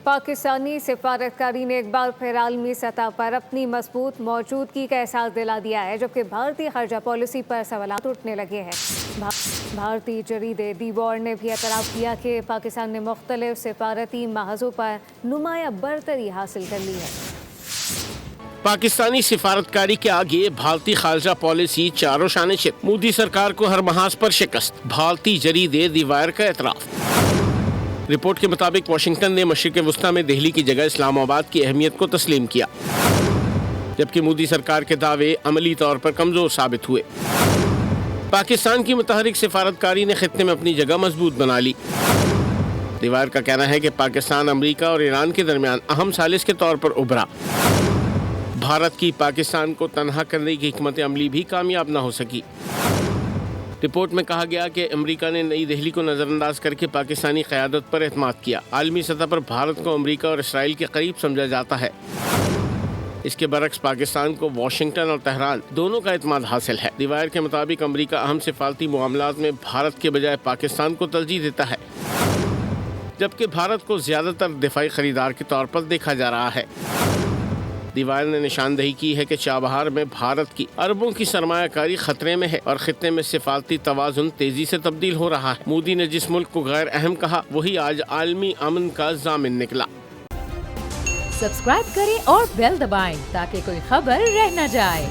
پاکستانی سفارتکاری نے ایک بار پھر عالمی سطح پر اپنی مضبوط موجودگی کا احساس دلا دیا ہے، جبکہ بھارتی خارجہ پالیسی پر سوالات اٹھنے لگے ہیں۔ بھارتی جریدے دی وار نے بھی اعتراف کیا کہ پاکستان نے مختلف سفارتی محاذوں پر نمایاں برتری حاصل کر لی ہے۔ پاکستانی سفارتکاری کے آگے بھارتی خارجہ پالیسی چاروں شانے چت، مودی سرکار کو ہر محاذ پر شکست، بھارتی جریدے دی وار کا اعتراف۔ رپورٹ کے مطابق واشنگٹن نے مشرق وسطیٰ میں دہلی کی جگہ اسلام آباد کی اہمیت کو تسلیم کیا، جبکہ مودی سرکار کے دعوے عملی طور پر کمزور ثابت ہوئے۔ پاکستان کی متحرک سفارتکاری نے خطے میں اپنی جگہ مضبوط بنا لی۔ دی وار کا کہنا ہے کہ پاکستان امریکہ اور ایران کے درمیان اہم ثالث کے طور پر ابھرا۔ بھارت کی پاکستان کو تنہا کرنے کی حکمت عملی بھی کامیاب نہ ہو سکی۔ رپورٹ میں کہا گیا کہ امریکہ نے نئی دہلی کو نظر انداز کر کے پاکستانی قیادت پر اعتماد کیا۔ عالمی سطح پر بھارت کو امریکہ اور اسرائیل کے قریب سمجھا جاتا ہے۔ اس کے برعکس پاکستان کو واشنگٹن اور تہران دونوں کا اعتماد حاصل ہے۔ دی وار کے مطابق امریکہ اہم سفارتی معاملات میں بھارت کے بجائے پاکستان کو ترجیح دیتا ہے، جبکہ بھارت کو زیادہ تر دفاعی خریدار کے طور پر دیکھا جا رہا ہے۔ دی وار نے نشاندہی کی ہے کہ چابہار میں بھارت کی اربوں کی سرمایہ کاری خطرے میں ہے اور خطے میں سفارتی توازن تیزی سے تبدیل ہو رہا ہے۔ مودی نے جس ملک کو غیر اہم کہا، وہی آج عالمی امن کا ضامن نکلا۔ سبسکرائب کریں اور بیل دبائیں تاکہ کوئی خبر رہ نہ جائے۔